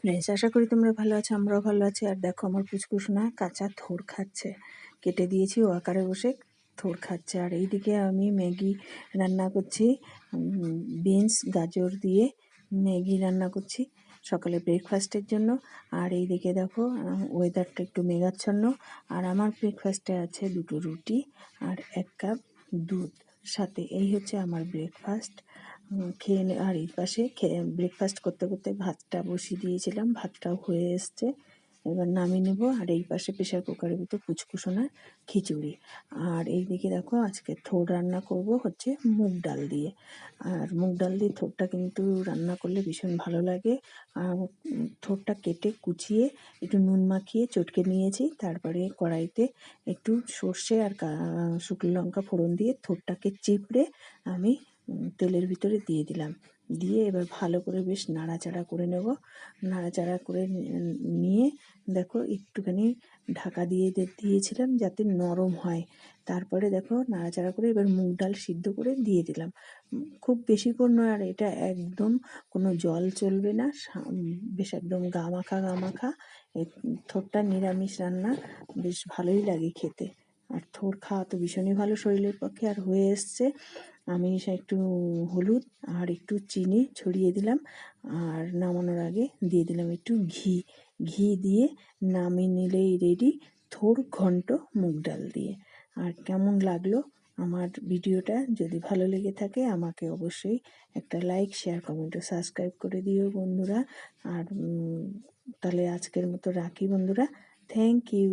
Friends, আশা করি তোমরা ভালো আছো, আমরাও ভালো আছি। আর দেখো আমার পুচকুসোনা কাঁচা থোর খাচ্ছে, কেটে দিয়েছি, ও আকারে বসে থোর খাচ্ছে। আর এইদিকে আমি ম্যাগি রান্না করছি, বিনস গাজর দিয়ে ম্যাগি রান্না করছি সকালে ব্রেকফাস্টের জন্য। আর এইদিকে দেখো ওয়েদারটা একটু মেঘাচ্ছন্ন। আর আমার ব্রেকফাস্টে আছে 2টো রুটি আর 1 কাপ দুধ সাথে। এই হচ্ছে আমার ব্রেকফাস্ট। খেয়ে আর এই পাশে ব্রেকফাস্ট করতে করতে ভাতটা বসিয়ে দিয়েছিলাম, ভাতটাও হয়ে এসছে, এবার নামিয়ে নেবো। আর এই পাশে প্রেশার কুকারের ভিতর কুচকুচোনা খিচুড়ি। আর এই দিকে দেখো আজকে থোড় রান্না করব হচ্ছে মুগ ডাল দিয়ে। আর মুগ ডাল দিয়ে থোড়টা কিন্তু রান্না করলে ভীষণ ভালো লাগে। আর থোড়টা কেটে কুচিয়ে একটু নুন মাখিয়ে চটকে নিয়েছি, তারপরে কড়াইতে একটু সর্ষে আর শুকনো লঙ্কা ফোড়ন দিয়ে থোড়টাকে চিপড়ে আমি তেলের ভিতরে দিয়ে দিলাম। দিয়ে এবার ভালো করে বেশ নাড়াচাড়া করে নেব। নাড়াচাড়া করে নিয়ে দেখো একটুখানি ঢাকা দিয়ে দিয়েছিলাম যাতে নরম হয়। তারপরে দেখো নাড়াচাড়া করে এবার মুগ ডাল সিদ্ধ করে দিয়ে দিলাম। খুব বেশিক্ষণ নয়, আর এটা একদম কোনো জল চলবে না, বেশ একদম গামাখা গামাখা। এই থোড়টা নিরামিষ রান্না, বেশ ভালোই লাগে খেতে। আর থোড় খাওয়া তো ভীষণই ভালো শরীরের পক্ষে। আর হয়ে এসছে, আমি একটু হলুদ আর একটু চিনি ছড়িয়ে দিলাম। আর নামানোর আগে দিয়ে দিলাম একটু ঘি। ঘি দিয়ে নামিয়ে নিলেই রেডি থোড় ঘন্ট মুগ ডাল দিয়ে। আর কেমন লাগলো আমার ভিডিওটা? যদি ভালো লেগে থাকে আমাকে অবশ্যই একটা লাইক, শেয়ার, কমেন্ট ও সাবস্ক্রাইব করে দিও বন্ধুরা। আর তাহলে আজকের মতো রাখি বন্ধুরা, থ্যাংক ইউ।